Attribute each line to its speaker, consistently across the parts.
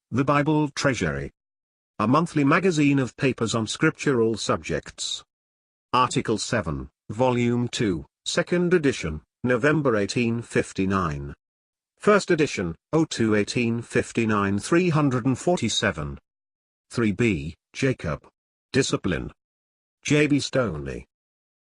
Speaker 1: The Bible Treasury. A monthly magazine of papers on scriptural subjects. Article 7, Volume 2, 2nd edition, November 1859. First edition, 02/1859 347. 3b, Jacob. Discipline. J.B. Stoney.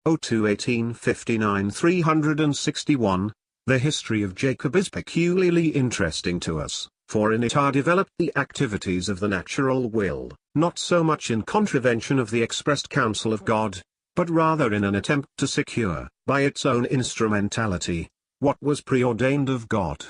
Speaker 1: 02/1859 361. The history of Jacob is peculiarly interesting to us, for in it are developed the activities of the natural will, not so much in contravention of the expressed counsel of God, but rather in an attempt to secure, by its own instrumentality, what was preordained of God.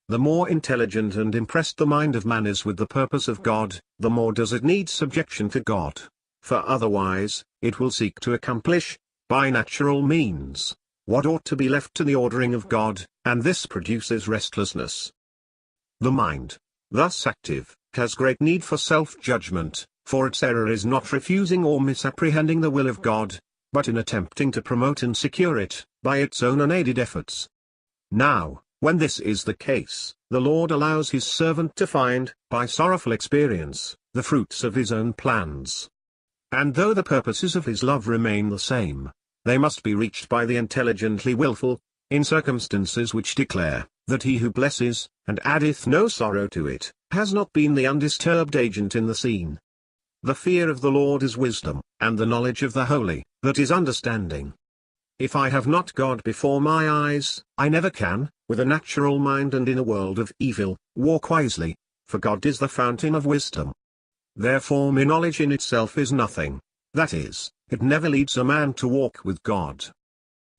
Speaker 1: The more intelligent and impressed the mind of man is with the purpose of God, the more does it need subjection to God, for otherwise, it will seek to accomplish, by natural means, what ought to be left to the ordering of God, and this produces restlessness. The mind, thus active, has great need for self-judgment, for its error is not refusing or misapprehending the will of God, but in attempting to promote and secure it, by its own unaided efforts. Now, when this is the case, the Lord allows his servant to find, by sorrowful experience, the fruits of his own plans. And though the purposes of his love remain the same, they must be reached by the intelligently willful, in circumstances which declare, that he who blesses, and addeth no sorrow to it, has not been the undisturbed agent in the scene. The fear of the Lord is wisdom, and the knowledge of the holy, that is understanding. If I have not God before my eyes, I never can, with a natural mind and in a world of evil, walk wisely, for God is the fountain of wisdom. Therefore mere knowledge in itself is nothing, that is, it never leads a man to walk with God.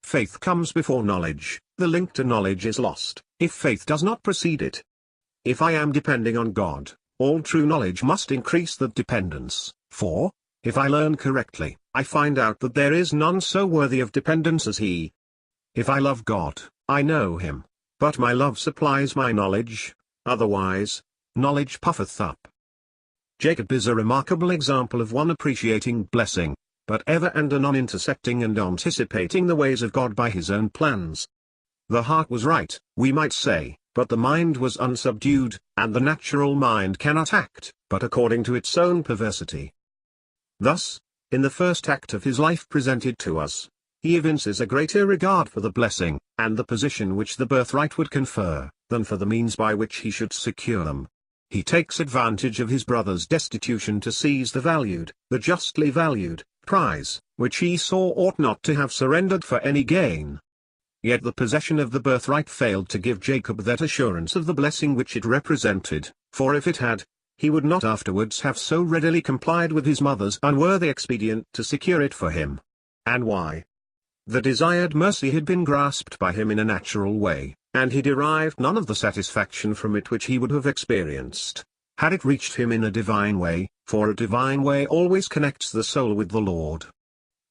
Speaker 1: Faith comes before knowledge, the link to knowledge is lost, if faith does not precede it. If I am depending on God, all true knowledge must increase that dependence, for, if I learn correctly, I find out that there is none so worthy of dependence as he. If I love God, I know him, but my love supplies my knowledge, otherwise, knowledge puffeth up. Jacob is a remarkable example of one appreciating blessing, but ever and anon intercepting and anticipating the ways of God by his own plans. The heart was right, we might say, but the mind was unsubdued, and the natural mind cannot act, but according to its own perversity. Thus, in the first act of his life presented to us, he evinces a greater regard for the blessing, and the position which the birthright would confer, than for the means by which he should secure them. He takes advantage of his brother's destitution to seize the valued, the justly valued, prize, which he saw ought not to have surrendered for any gain. Yet the possession of the birthright failed to give Jacob that assurance of the blessing which it represented, for if it had, he would not afterwards have so readily complied with his mother's unworthy expedient to secure it for him. And why? The desired mercy had been grasped by him in a natural way, and he derived none of the satisfaction from it which he would have experienced, had it reached him in a divine way, for a divine way always connects the soul with the Lord.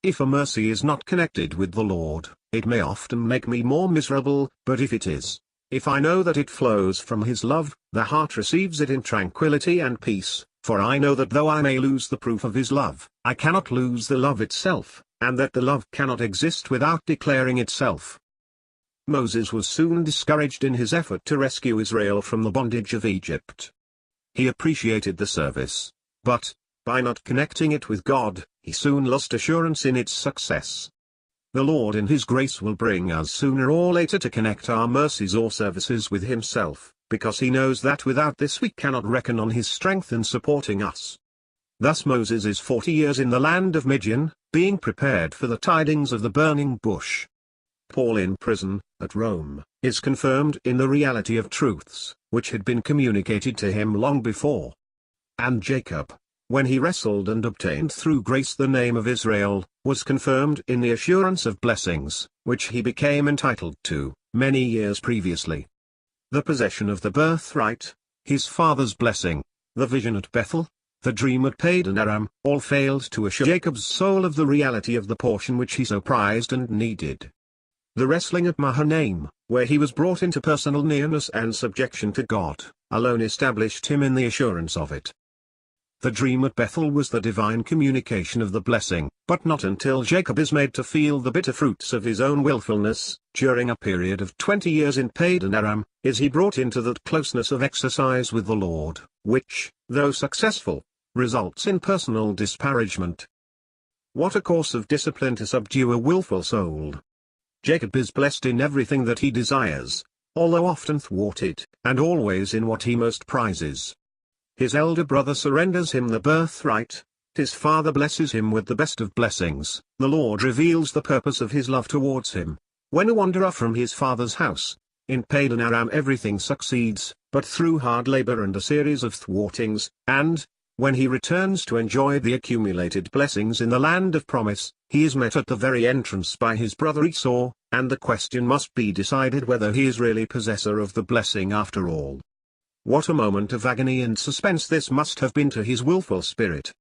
Speaker 1: If a mercy is not connected with the Lord, it may often make me more miserable, but if it is, if I know that it flows from his love, the heart receives it in tranquility and peace, for I know that though I may lose the proof of his love, I cannot lose the love itself, and that the love cannot exist without declaring itself. Moses was soon discouraged in his effort to rescue Israel from the bondage of Egypt. He appreciated the service, but, by not connecting it with God, he soon lost assurance in its success. The Lord in his grace will bring us sooner or later to connect our mercies or services with himself, because he knows that without this we cannot reckon on his strength in supporting us. Thus Moses is 40 years in the land of Midian, being prepared for the tidings of the burning bush. Paul in prison, at Rome, is confirmed in the reality of truths, which had been communicated to him long before. And Jacob, when he wrestled and obtained through grace the name of Israel, was confirmed in the assurance of blessings, which he became entitled to, many years previously. The possession of the birthright, his father's blessing, the vision at Bethel, the dream at Padan Aram, all failed to assure Jacob's soul of the reality of the portion which he so prized and needed. The wrestling at Mahanaim, where he was brought into personal nearness and subjection to God, alone established him in the assurance of it. The dream at Bethel was the divine communication of the blessing, but not until Jacob is made to feel the bitter fruits of his own willfulness, during a period of 20 years in Padan Aram, is he brought into that closeness of exercise with the Lord, which, though successful, results in personal disparagement. What a course of discipline to subdue a willful soul! Jacob is blessed in everything that he desires, although often thwarted, and always in what he most prizes. His elder brother surrenders him the birthright, his father blesses him with the best of blessings, the Lord reveals the purpose of his love towards him. When a wanderer from his father's house, in Padan Aram everything succeeds, but through hard labor and a series of thwartings, and, when he returns to enjoy the accumulated blessings in the land of promise, he is met at the very entrance by his brother Esau, and the question must be decided whether he is really possessor of the blessing after all. What a moment of agony and suspense this must have been to his willful spirit.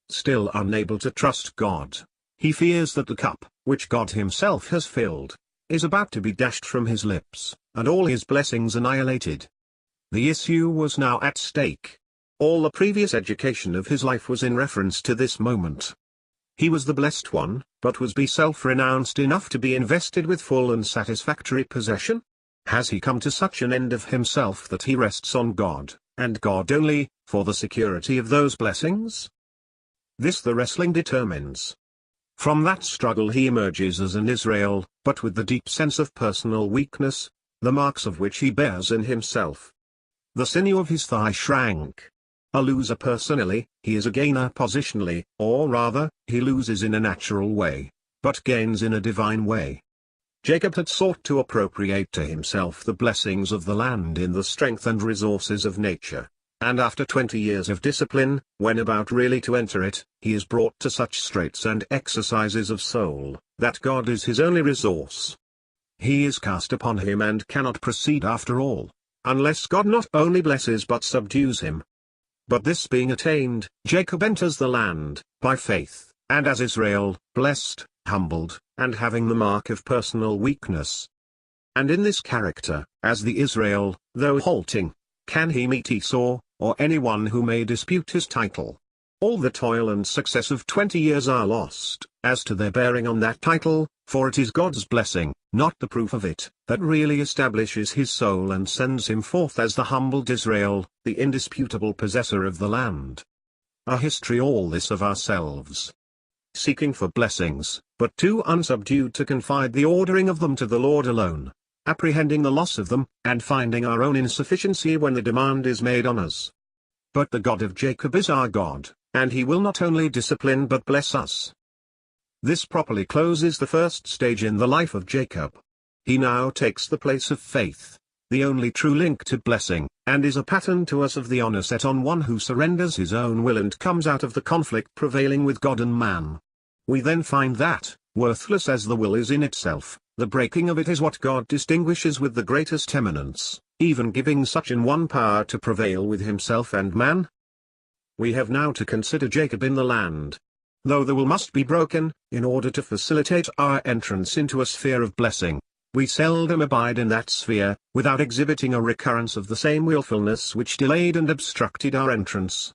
Speaker 1: Still unable to trust God, he fears that the cup, which God himself has filled, is about to be dashed from his lips, and all his blessings annihilated. The issue was now at stake. All the previous education of his life was in reference to this moment. He was the blessed one, but was he self-renounced enough to be invested with full and satisfactory possession? Has he come to such an end of himself that he rests on God, and God only, for the security of those blessings? This the wrestling determines. From that struggle he emerges as an Israel, but with the deep sense of personal weakness, the marks of which he bears in himself. The sinew of his thigh shrank. A loser personally, he is a gainer positionally, or rather, he loses in a natural way, but gains in a divine way. Jacob had sought to appropriate to himself the blessings of the land in the strength and resources of nature, and after 20 years of discipline, when about really to enter it, he is brought to such straits and exercises of soul, that God is his only resource. He is cast upon him and cannot proceed after all, unless God not only blesses but subdues him. But this being attained, Jacob enters the land, by faith, and as Israel, blessed, humbled, and having the mark of personal weakness. And in this character, as the Israel, though halting, can he meet Esau, or anyone who may dispute his title. All the toil and success of 20 years are lost, as to their bearing on that title, for it is God's blessing, not the proof of it, that really establishes his soul and sends him forth as the humbled Israel, the indisputable possessor of the land. A history all this of ourselves. Seeking for blessings, but too unsubdued to confide the ordering of them to the Lord alone, apprehending the loss of them, and finding our own insufficiency when the demand is made on us. But the God of Jacob is our God, and he will not only discipline but bless us. This properly closes the first stage in the life of Jacob. He now takes the place of faith, the only true link to blessing, and is a pattern to us of the honor set on one who surrenders his own will and comes out of the conflict prevailing with God and man. We then find that, worthless as the will is in itself, the breaking of it is what God distinguishes with the greatest eminence, even giving such an one power to prevail with himself and man. We have now to consider Jacob in the land. Though the will must be broken, in order to facilitate our entrance into a sphere of blessing, we seldom abide in that sphere, without exhibiting a recurrence of the same willfulness which delayed and obstructed our entrance.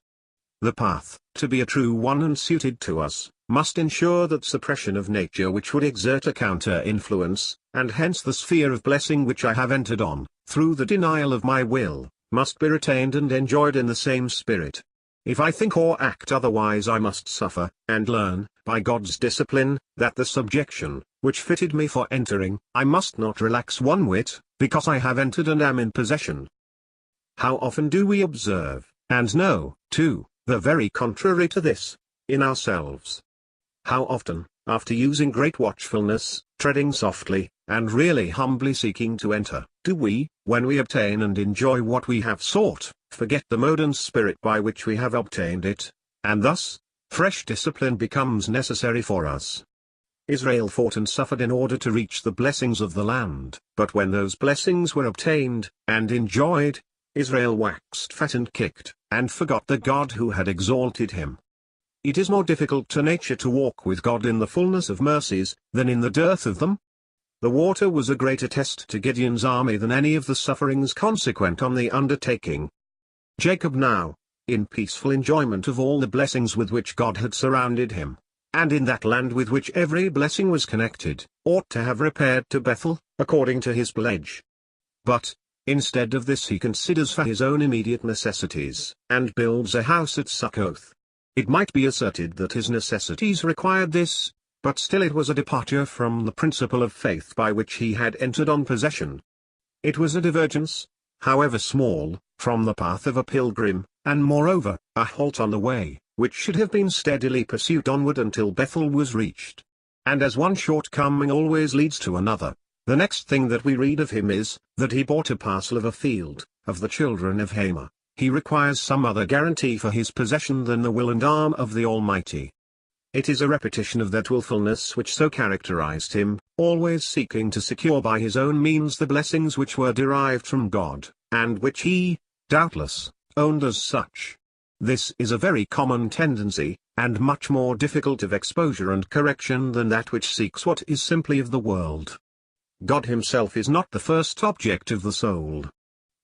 Speaker 1: The path, to be a true one and suited to us, must ensure that suppression of nature which would exert a counter-influence, and hence the sphere of blessing which I have entered on, through the denial of my will, must be retained and enjoyed in the same spirit. If I think or act otherwise I must suffer, and learn, by God's discipline, that the subjection, which fitted me for entering, I must not relax one whit, because I have entered and am in possession. How often do we observe, and know, too, the very contrary to this, in ourselves? How often, after using great watchfulness, treading softly, and really humbly seeking to enter, do we, when we obtain and enjoy what we have sought, forget the mode and spirit by which we have obtained it, and thus, fresh discipline becomes necessary for us. Israel fought and suffered in order to reach the blessings of the land, but when those blessings were obtained, and enjoyed, Israel waxed fat and kicked, and forgot the God who had exalted him. It is more difficult to nature to walk with God in the fullness of mercies, than in the dearth of them. The water was a greater test to Gideon's army than any of the sufferings consequent on the undertaking. Jacob now, in peaceful enjoyment of all the blessings with which God had surrounded him, and in that land with which every blessing was connected, ought to have repaired to Bethel, according to his pledge. But, instead of this he considers for his own immediate necessities, and builds a house at Succoth. It might be asserted that his necessities required this, but still it was a departure from the principle of faith by which he had entered on possession. It was a divergence, however small, from the path of a pilgrim, and moreover, a halt on the way, which should have been steadily pursued onward until Bethel was reached. And as one shortcoming always leads to another, the next thing that we read of him is, that he bought a parcel of a field, of the children of Hamor. He requires some other guarantee for his possession than the will and arm of the Almighty. It is a repetition of that willfulness which so characterized him, always seeking to secure by his own means the blessings which were derived from God, and which he, doubtless, owned as such. This is a very common tendency, and much more difficult of exposure and correction than that which seeks what is simply of the world. God himself is not the first object of the soul.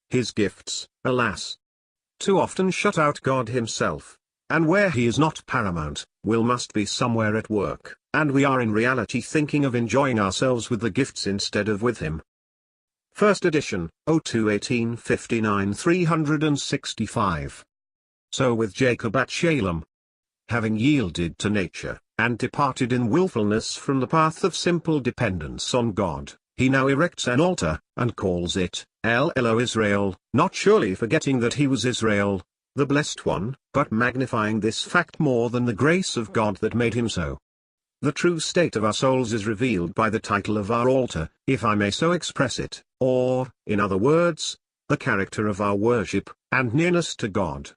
Speaker 1: His gifts, alas, too often shut out God himself, and where he is not paramount, will must be somewhere at work, and we are in reality thinking of enjoying ourselves with the gifts instead of with him. First edition, 02 1859 365. So with Jacob at Shalem. Having yielded to nature, and departed in willfulness from the path of simple dependence on God, he now erects an altar, and calls it, El Elo Israel, not surely forgetting that he was Israel, the blessed one, but magnifying this fact more than the grace of God that made him so. The true state of our souls is revealed by the title of our altar, if I may so express it, or, in other words, the character of our worship, and nearness to God.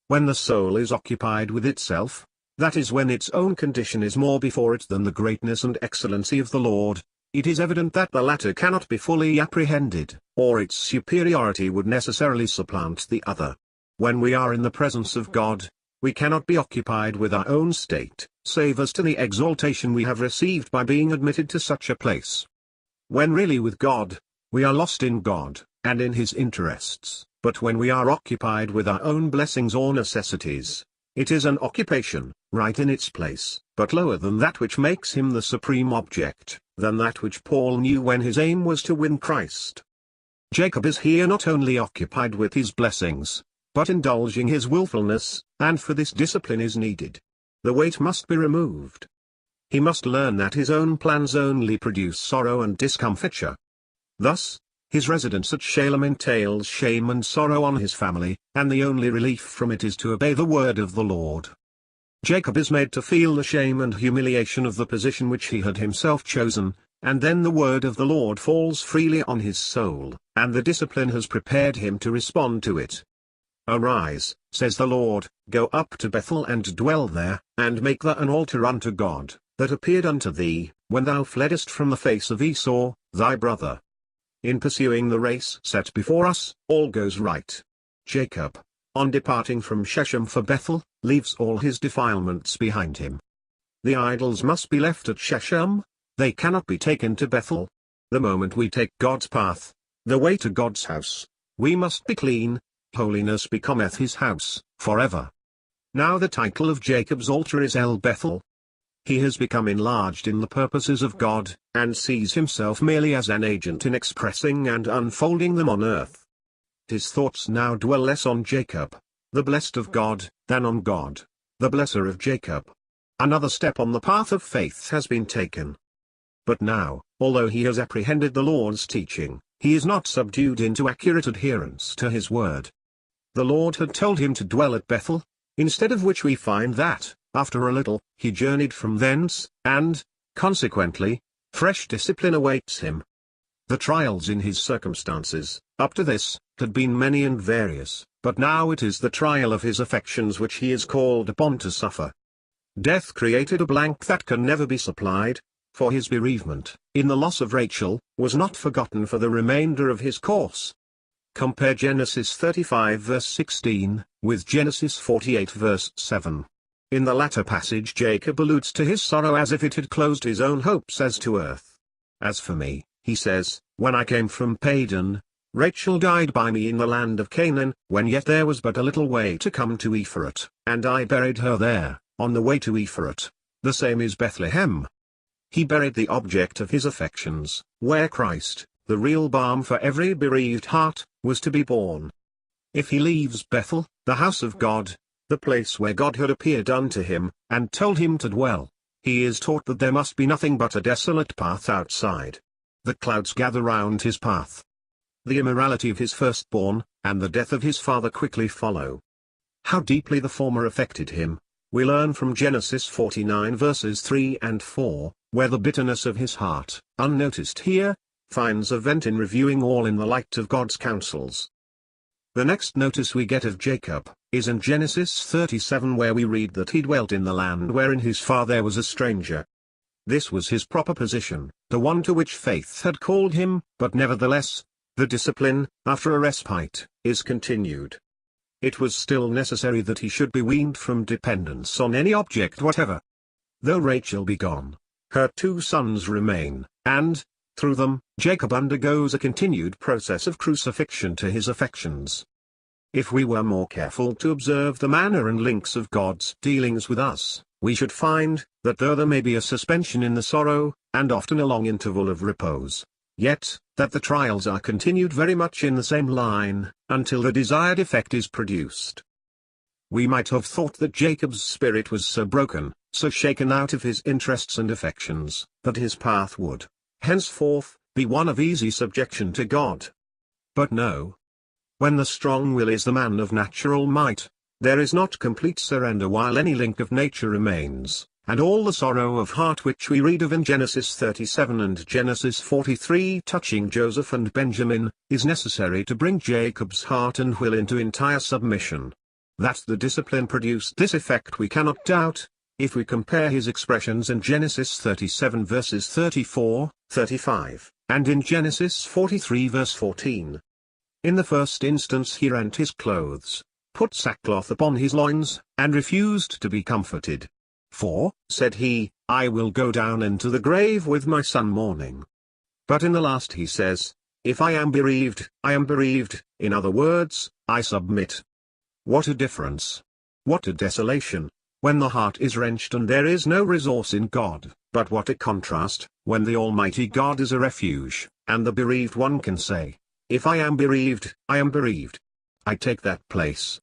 Speaker 1: When the soul is occupied with itself, that is when its own condition is more before it than the greatness and excellency of the Lord, it is evident that the latter cannot be fully apprehended, or its superiority would necessarily supplant the other. When we are in the presence of God, we cannot be occupied with our own state, save as to the exaltation we have received by being admitted to such a place. When really with God, we are lost in God, and in his interests, but when we are occupied with our own blessings or necessities, it is an occupation, right in its place, but lower than that which makes him the supreme object, than that which Paul knew when his aim was to win Christ. Jacob is here not only occupied with his blessings, but indulging his willfulness, and for this discipline is needed. The weight must be removed. He must learn that his own plans only produce sorrow and discomfiture. Thus, his residence at Shalem entails shame and sorrow on his family, and the only relief from it is to obey the word of the Lord. Jacob is made to feel the shame and humiliation of the position which he had himself chosen, and then the word of the Lord falls freely on his soul, and the discipline has prepared him to respond to it. Arise, says the Lord, go up to Bethel and dwell there, and make there an altar unto God, that appeared unto thee, when thou fleddest from the face of Esau, thy brother. In pursuing the race set before us, all goes right. Jacob, on departing from Shechem for Bethel, leaves all his defilements behind him. The idols must be left at Shechem, they cannot be taken to Bethel. The moment we take God's path, the way to God's house, we must be clean. Holiness becometh his house, forever. Now the title of Jacob's altar is El Bethel. He has become enlarged in the purposes of God, and sees himself merely as an agent in expressing and unfolding them on earth. His thoughts now dwell less on Jacob, the blessed of God, than on God, the blesser of Jacob. Another step on the path of faith has been taken. But now, although he has apprehended the Lord's teaching, he is not subdued into accurate adherence to his word. The Lord had told him to dwell at Bethel, instead of which we find that, after a little, he journeyed from thence, and, consequently, fresh discipline awaits him. The trials in his circumstances, up to this, had been many and various, but now it is the trial of his affections which he is called upon to suffer. Death created a blank that can never be supplied, for his bereavement, in the loss of Rachel, was not forgotten for the remainder of his course. Compare Genesis 35 verse 16, with Genesis 48 verse 7. In the latter passage Jacob alludes to his sorrow as if it had closed his own hopes as to earth. As for me, he says, when I came from Padan, Rachel died by me in the land of Canaan, when yet there was but a little way to come to Ephrath, and I buried her there, on the way to Ephrath. The same is Bethlehem. He buried the object of his affections, where Christ, the real balm for every bereaved heart, was to be born. If he leaves Bethel, the house of God, the place where God had appeared unto him, and told him to dwell, he is taught that there must be nothing but a desolate path outside. The clouds gather round his path. The immorality of his firstborn, and the death of his father quickly follow. How deeply the former affected him, we learn from Genesis 49 verses 3 and 4, where the bitterness of his heart, unnoticed here, finds a vent in reviewing all in the light of God's counsels. The next notice we get of Jacob, is in Genesis 37, where we read that he dwelt in the land wherein his father was a stranger. This was his proper position, the one to which faith had called him, but nevertheless, the discipline, after a respite, is continued. It was still necessary that he should be weaned from dependence on any object whatever. Though Rachel be gone, her 2 sons remain, and, through them, Jacob undergoes a continued process of crucifixion to his affections. If we were more careful to observe the manner and links of God's dealings with us, we should find, that though there may be a suspension in the sorrow, and often a long interval of repose, yet, that the trials are continued very much in the same line, until the desired effect is produced. We might have thought that Jacob's spirit was so broken, so shaken out of his interests and affections, that his path would, henceforth, be one of easy subjection to God. But no. When the strong will is the man of natural might, there is not complete surrender while any link of nature remains, and all the sorrow of heart which we read of in Genesis 37 and Genesis 43 touching Joseph and Benjamin, is necessary to bring Jacob's heart and will into entire submission. That the discipline produced this effect we cannot doubt, if we compare his expressions in Genesis 37 verses 34, 35, and in Genesis 43 verse 14. In the first instance he rent his clothes, put sackcloth upon his loins, and refused to be comforted. For, said he, I will go down into the grave with my son mourning. But in the last he says, if I am bereaved, I am bereaved, in other words, I submit. What a difference! What a desolation, when the heart is wrenched and there is no resource in God, but what a contrast, when the Almighty God is a refuge, and the bereaved one can say, if I am bereaved, I am bereaved. I take that place.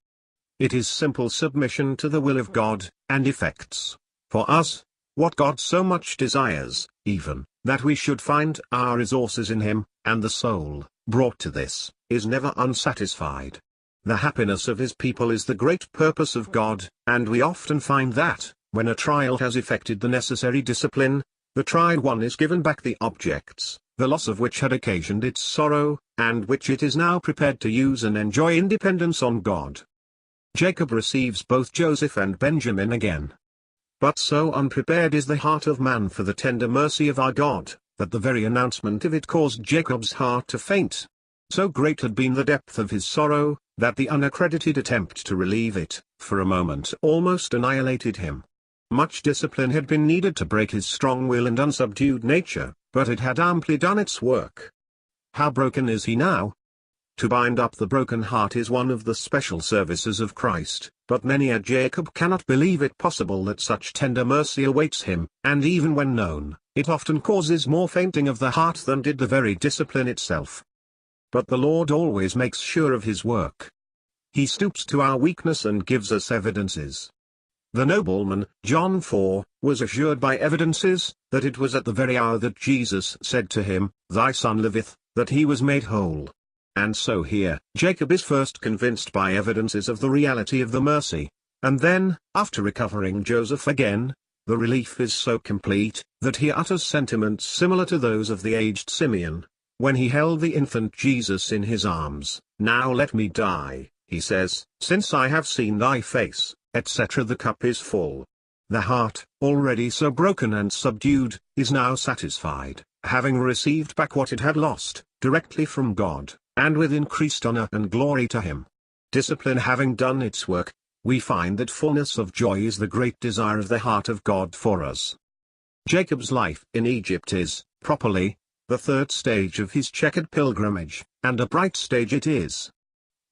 Speaker 1: It is simple submission to the will of God, and effects, for us, what God so much desires, even, that we should find our resources in Him, and the soul, brought to this, is never unsatisfied. The happiness of His people is the great purpose of God, and we often find that, when a trial has effected the necessary discipline, the tried one is given back the objects, the loss of which had occasioned its sorrow, and which it is now prepared to use and enjoy in dependence on God. Jacob receives both Joseph and Benjamin again. But so unprepared is the heart of man for the tender mercy of our God, that the very announcement of it caused Jacob's heart to faint. So great had been the depth of his sorrow, that the unaccredited attempt to relieve it, for a moment almost annihilated him. Much discipline had been needed to break his strong will and unsubdued nature, but it had amply done its work. How broken is he now? To bind up the broken heart is one of the special services of Christ, but many a Jacob cannot believe it possible that such tender mercy awaits him, and even when known, it often causes more fainting of the heart than did the very discipline itself. But the Lord always makes sure of His work. He stoops to our weakness and gives us evidences. The nobleman, John 4, was assured by evidences, that it was at the very hour that Jesus said to him, Thy son liveth, that he was made whole. And so here, Jacob is first convinced by evidences of the reality of the mercy, and then, after recovering Joseph again, the relief is so complete, that he utters sentiments similar to those of the aged Simeon, when he held the infant Jesus in his arms. Now let me die, he says, since I have seen thy face, etc. The cup is full. The heart, already so broken and subdued, is now satisfied, having received back what it had lost, directly from God, and with increased honor and glory to Him. Discipline having done its work, we find that fullness of joy is the great desire of the heart of God for us. Jacob's life in Egypt is, properly, the third stage of his checkered pilgrimage, and a bright stage it is.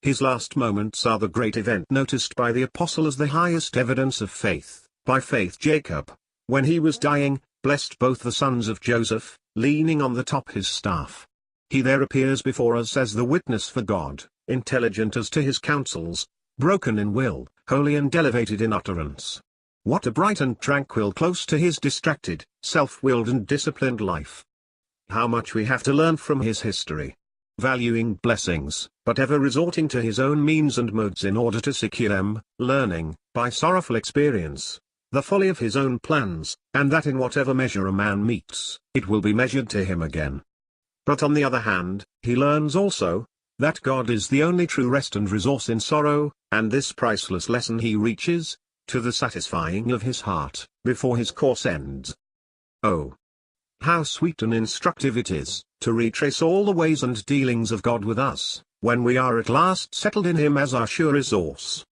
Speaker 1: His last moments are the great event noticed by the apostle as the highest evidence of faith. By faith Jacob, when he was dying, blessed both the sons of Joseph, leaning on the top his staff. He there appears before us as the witness for God, intelligent as to his counsels, broken in will, holy and elevated in utterance. What a bright and tranquil close to his distracted, self-willed and disciplined life. How much we have to learn from his history. Valuing blessings, but ever resorting to his own means and modes in order to secure them, learning, by sorrowful experience, the folly of his own plans, and that in whatever measure a man meets, it will be measured to him again. But on the other hand, he learns also, that God is the only true rest and resource in sorrow, and this priceless lesson he reaches, to the satisfying of his heart, before his course ends. Oh, how sweet and instructive it is, to retrace all the ways and dealings of God with us, when we are at last settled in him as our sure resource.